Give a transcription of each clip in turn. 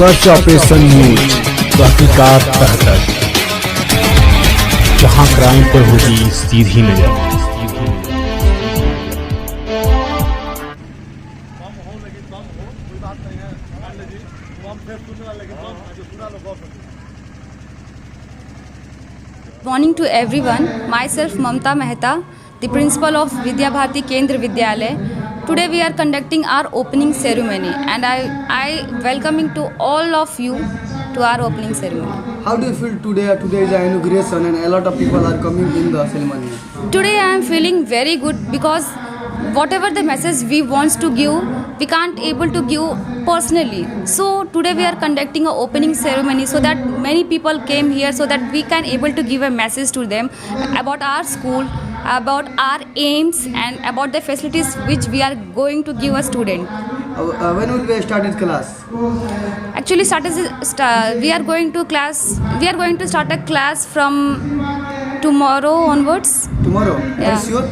Search operation news, तहकीकात तह तक, जहां क्राइम पर होगी सीधी नजर। Morning to everyone. Myself Mamta Mehta, the principal of Vidya Bharati Kendra Vidyalaya. Today we are conducting our opening ceremony, and I welcoming to all of you to our opening ceremony. How do you feel today? Today is the inauguration and a lot of people are coming in the ceremony. Today I am feeling very good because whatever the message we want to give, we can't able to give personally. So today we are conducting a opening ceremony so that many people came here so that we can able to give a message to them about our school, about our aims and about the facilities which we are going to give a student. When will we start class? Actually we are going to start a class from tomorrow onwards. Tomorrow? Yeah. Are you sure?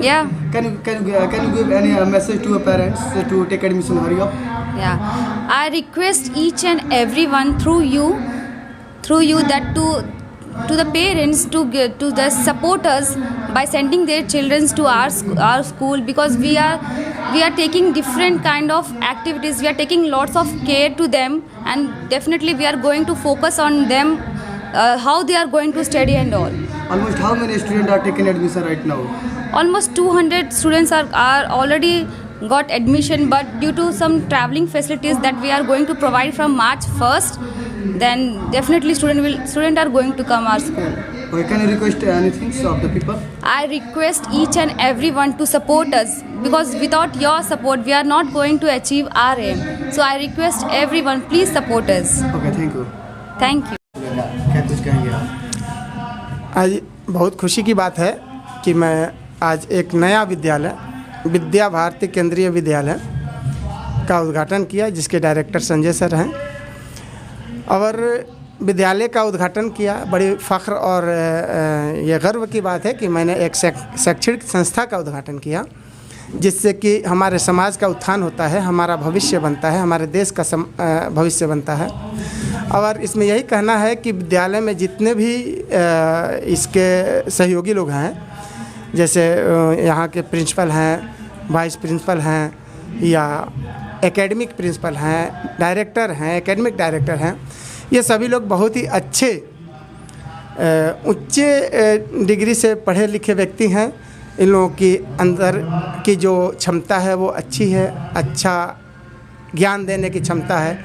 Yeah. Can you give any message to your parents to take admission? Hurry up. Yeah, I request each and everyone through you that to the parents, to the supporters by sending their children to our school, because we are taking different kind of activities. We are taking lots of care to them, and definitely we are going to focus on them, how they are going to study and all. Almost how many students are taking admission right now? Almost 200 students are already got admission, but due to some traveling facilities that we are going to provide from March 1st, then definitely student are going to come our school. Okay, can you request anything of the people? I request each and everyone to support us, because without your support we are not going to achieve our aim. So I request everyone, please support us. Okay, thank you. Thank you. क्या कुछ कहेंगे आप? आज बहुत खुशी की बात है कि मैं आज एक नया विद्यालय विद्या भारती केंद्रीय विद्यालय का उद्घाटन किया, जिसके डायरेक्टर संजय सर हैं। और विद्यालय का उद्घाटन किया, बड़ी फ़ख्र और ये गर्व की बात है कि मैंने एक शैक्षणिक संस्था का उद्घाटन किया, जिससे कि हमारे समाज का उत्थान होता है, हमारा भविष्य बनता है, हमारे देश का भविष्य बनता है। और इसमें यही कहना है कि विद्यालय में जितने भी इसके सहयोगी लोग हैं, जैसे यहाँ के प्रिंसिपल हैं, वाइस प्रिंसिपल हैं, या एकेडमिक प्रिंसिपल हैं, डायरेक्टर हैं, एकेडमिक डायरेक्टर हैं, ये सभी लोग बहुत ही अच्छे उच्च डिग्री से पढ़े लिखे व्यक्ति हैं। इन लोगों की अंदर की जो क्षमता है वो अच्छी है, अच्छा ज्ञान देने की क्षमता है।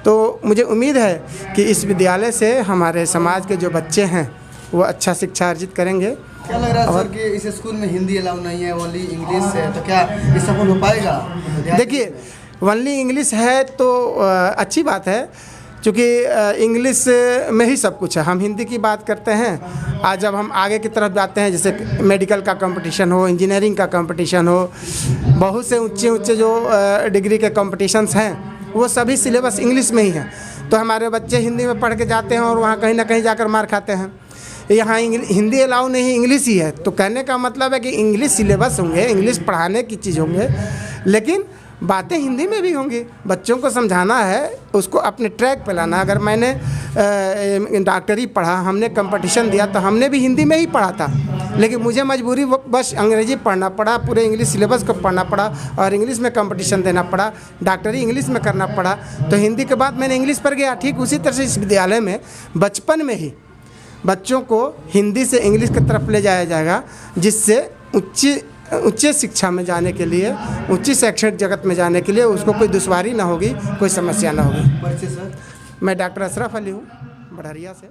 तो मुझे उम्मीद है कि इस विद्यालय से हमारे समाज के जो बच्चे हैं वो अच्छा शिक्षा अर्जित करेंगे। क्या लग रहा है सर कि इस स्कूल में हिंदी अलाउ नहीं है, ओनली इंग्लिश है, तो क्या ये सफल हो पाएगा? देखिए, ओनली इंग्लिश है तो अच्छी बात है, क्योंकि इंग्लिश में ही सब कुछ है। हम हिंदी की बात करते हैं, आज जब हम आगे की तरफ जाते हैं, जैसे मेडिकल का कंपटीशन हो, इंजीनियरिंग का कंपटीशन हो, बहुत से ऊंचे जो डिग्री के कंपटीशंस हैं, वो सभी सिलेबस इंग्लिश में ही हैं। तो हमारे बच्चे हिंदी में पढ़ के जाते हैं और वहाँ कहीं ना कहीं जाकर मार खाते हैं। यहाँ हिंदी अलाउ नहीं, इंग्लिश ही है। तो कहने का मतलब है कि इंग्लिश सिलेबस होंगे, इंग्लिश पढ़ाने की चीज़ होंगे, लेकिन बातें हिंदी में भी होंगी। बच्चों को समझाना है, उसको अपने ट्रैक पे लाना। अगर मैंने डॉक्टरी पढ़ा, हमने कंपटीशन दिया, तो हमने भी हिंदी में ही पढ़ा था, लेकिन मुझे मजबूरी बस अंग्रेजी पढ़ना पड़ा, पूरे इंग्लिश सिलेबस को पढ़ना पड़ा और इंग्लिश में कंपटीशन देना पड़ा, डॉक्टरी इंग्लिश में करना पड़ा। तो हिंदी के बाद मैंने इंग्लिश पर गया। ठीक उसी तरह से इस विद्यालय में बचपन में ही बच्चों को हिंदी से इंग्लिश की तरफ ले जाया जाएगा, जिससे उच्च शिक्षा में जाने के लिए, उच्च शैक्षणिक जगत में जाने के लिए उसको कोई दुश्वारी ना होगी, कोई समस्या ना होगी। परिचय सर? मैं डॉक्टर अशरफ अली हूँ, बढ़रिया से।